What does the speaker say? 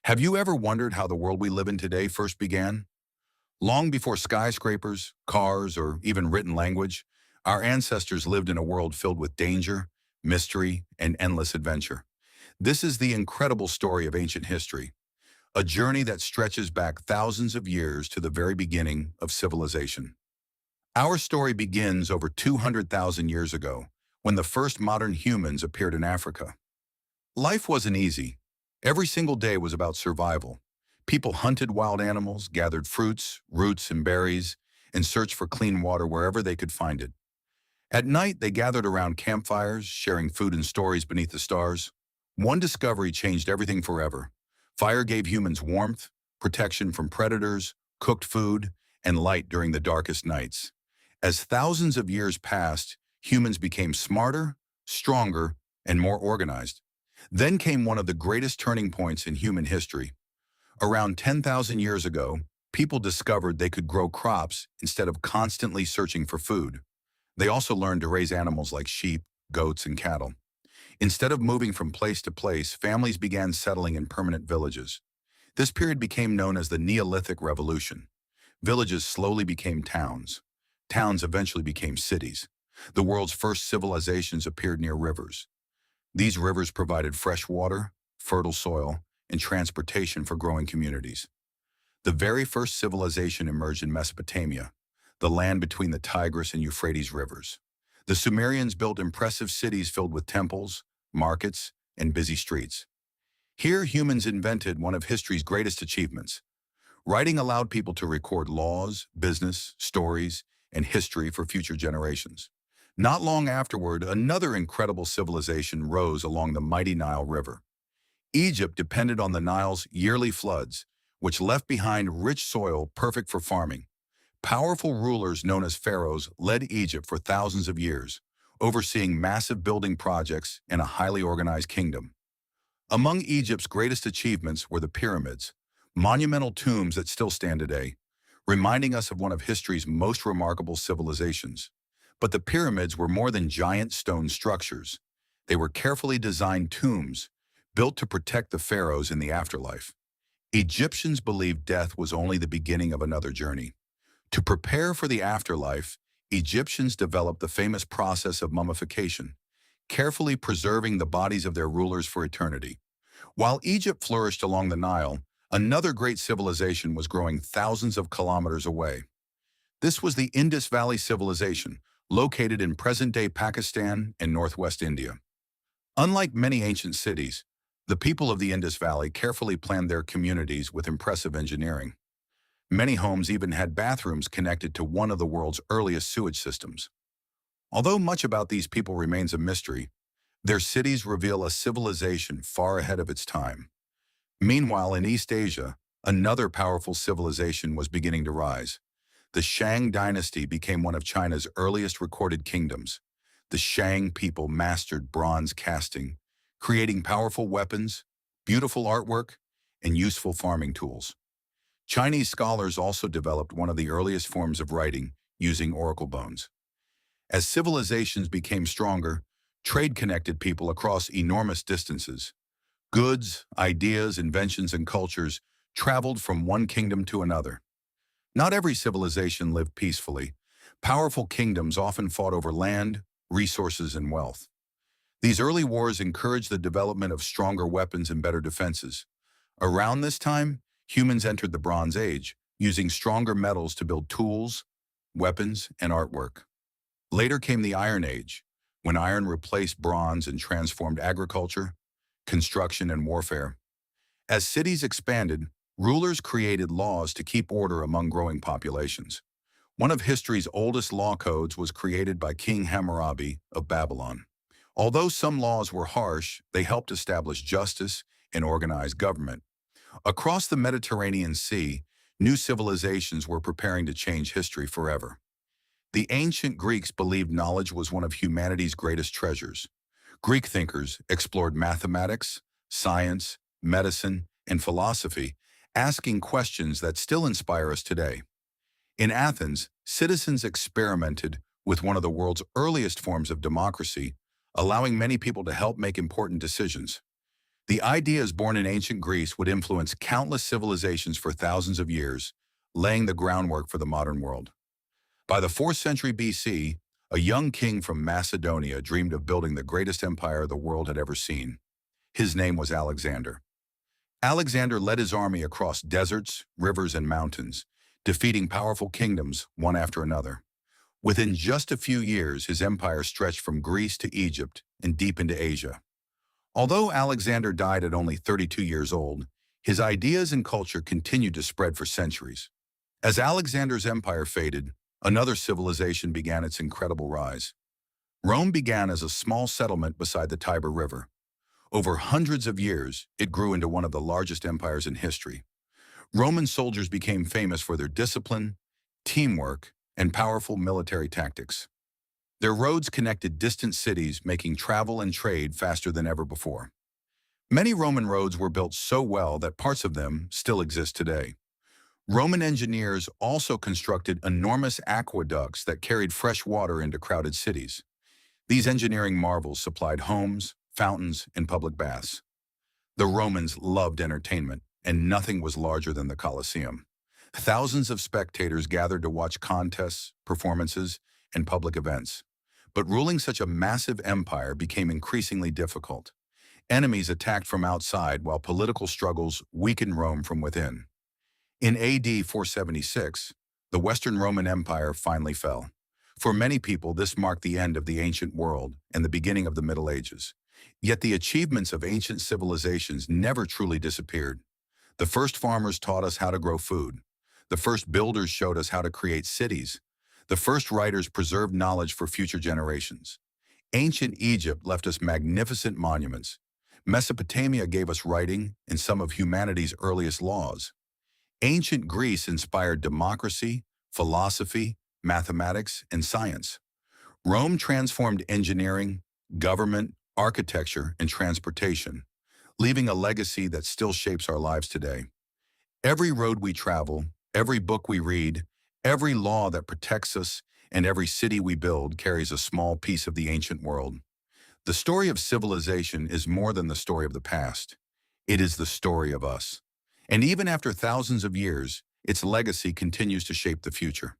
Have you ever wondered how the world we live in today first began? Long before skyscrapers, cars, or even written language, our ancestors lived in a world filled with danger, mystery, and endless adventure. This is the incredible story of ancient history, a journey that stretches back thousands of years to the very beginning of civilization. Our story begins over 200,000 years ago, when the first modern humans appeared in Africa. Life wasn't easy. Every single day was about survival. People hunted wild animals, gathered fruits, roots, and berries, and searched for clean water wherever they could find it. At night, they gathered around campfires, sharing food and stories beneath the stars. One discovery changed everything forever. Fire gave humans warmth, protection from predators, cooked food, and light during the darkest nights. As thousands of years passed, humans became smarter, stronger, and more organized. Then came one of the greatest turning points in human history. Around 10,000 years ago, people discovered they could grow crops instead of constantly searching for food. They also learned to raise animals like sheep, goats, and cattle. Instead of moving from place to place, families began settling in permanent villages. This period became known as the Neolithic Revolution. Villages slowly became towns. Towns eventually became cities. The world's first civilizations appeared near rivers. These rivers provided fresh water, fertile soil, and transportation for growing communities. The very first civilization emerged in Mesopotamia, the land between the Tigris and Euphrates rivers. The Sumerians built impressive cities filled with temples, markets, and busy streets. Here, humans invented one of history's greatest achievements. Writing allowed people to record laws, business, stories, and history for future generations. Not long afterward, another incredible civilization rose along the mighty Nile River. Egypt depended on the Nile's yearly floods, which left behind rich soil perfect for farming. Powerful rulers known as pharaohs led Egypt for thousands of years, overseeing massive building projects and a highly organized kingdom. Among Egypt's greatest achievements were the pyramids, monumental tombs that still stand today, reminding us of one of history's most remarkable civilizations. But the pyramids were more than giant stone structures. They were carefully designed tombs, built to protect the pharaohs in the afterlife. Egyptians believed death was only the beginning of another journey. To prepare for the afterlife, Egyptians developed the famous process of mummification, carefully preserving the bodies of their rulers for eternity. While Egypt flourished along the Nile, another great civilization was growing thousands of kilometers away. This was the Indus Valley Civilization, located in present-day Pakistan and northwest India. Unlike many ancient cities, the people of the Indus Valley carefully planned their communities with impressive engineering. Many homes even had bathrooms connected to one of the world's earliest sewage systems. Although much about these people remains a mystery, their cities reveal a civilization far ahead of its time. Meanwhile, in East Asia, another powerful civilization was beginning to rise. The Shang dynasty became one of China's earliest recorded kingdoms. The Shang people mastered bronze casting, creating powerful weapons, beautiful artwork, and useful farming tools. Chinese scholars also developed one of the earliest forms of writing, using oracle bones. As civilizations became stronger, trade connected people across enormous distances. Goods, ideas, inventions, and cultures traveled from one kingdom to another. Not every civilization lived peacefully. Powerful kingdoms often fought over land, resources, and wealth. These early wars encouraged the development of stronger weapons and better defenses. Around this time, humans entered the Bronze Age, using stronger metals to build tools, weapons, and artwork. Later came the Iron Age, when iron replaced bronze and transformed agriculture, construction, and warfare. As cities expanded, rulers created laws to keep order among growing populations. One of history's oldest law codes was created by King Hammurabi of Babylon. Although some laws were harsh, they helped establish justice and organize government. Across the Mediterranean Sea, new civilizations were preparing to change history forever. The ancient Greeks believed knowledge was one of humanity's greatest treasures. Greek thinkers explored mathematics, science, medicine, and philosophy, asking questions that still inspire us today. In Athens, citizens experimented with one of the world's earliest forms of democracy, allowing many people to help make important decisions. The ideas born in ancient Greece would influence countless civilizations for thousands of years, laying the groundwork for the modern world. By the 4th century BC, a young king from Macedonia dreamed of building the greatest empire the world had ever seen. His name was Alexander. Alexander led his army across deserts, rivers, and mountains, defeating powerful kingdoms one after another. Within just a few years, his empire stretched from Greece to Egypt and deep into Asia. Although Alexander died at only 32 years old, his ideas and culture continued to spread for centuries. As Alexander's empire faded, another civilization began its incredible rise. Rome began as a small settlement beside the Tiber River. Over hundreds of years, it grew into one of the largest empires in history. Roman soldiers became famous for their discipline, teamwork, and powerful military tactics. Their roads connected distant cities, making travel and trade faster than ever before. Many Roman roads were built so well that parts of them still exist today. Roman engineers also constructed enormous aqueducts that carried fresh water into crowded cities. These engineering marvels supplied homes, fountains, and public baths. The Romans loved entertainment, and nothing was larger than the Colosseum. Thousands of spectators gathered to watch contests, performances, and public events. But ruling such a massive empire became increasingly difficult. Enemies attacked from outside while political struggles weakened Rome from within. In AD 476, the Western Roman Empire finally fell. For many people, this marked the end of the ancient world and the beginning of the Middle Ages. Yet the achievements of ancient civilizations never truly disappeared. The first farmers taught us how to grow food. The first builders showed us how to create cities. The first writers preserved knowledge for future generations. Ancient Egypt left us magnificent monuments. Mesopotamia gave us writing and some of humanity's earliest laws. Ancient Greece inspired democracy, philosophy, mathematics, and science. Rome transformed engineering, government, architecture, and transportation, leaving a legacy that still shapes our lives today. Every road we travel, every book we read, every law that protects us, and every city we build carries a small piece of the ancient world. The story of civilization is more than the story of the past. It is the story of us. And even after thousands of years, its legacy continues to shape the future.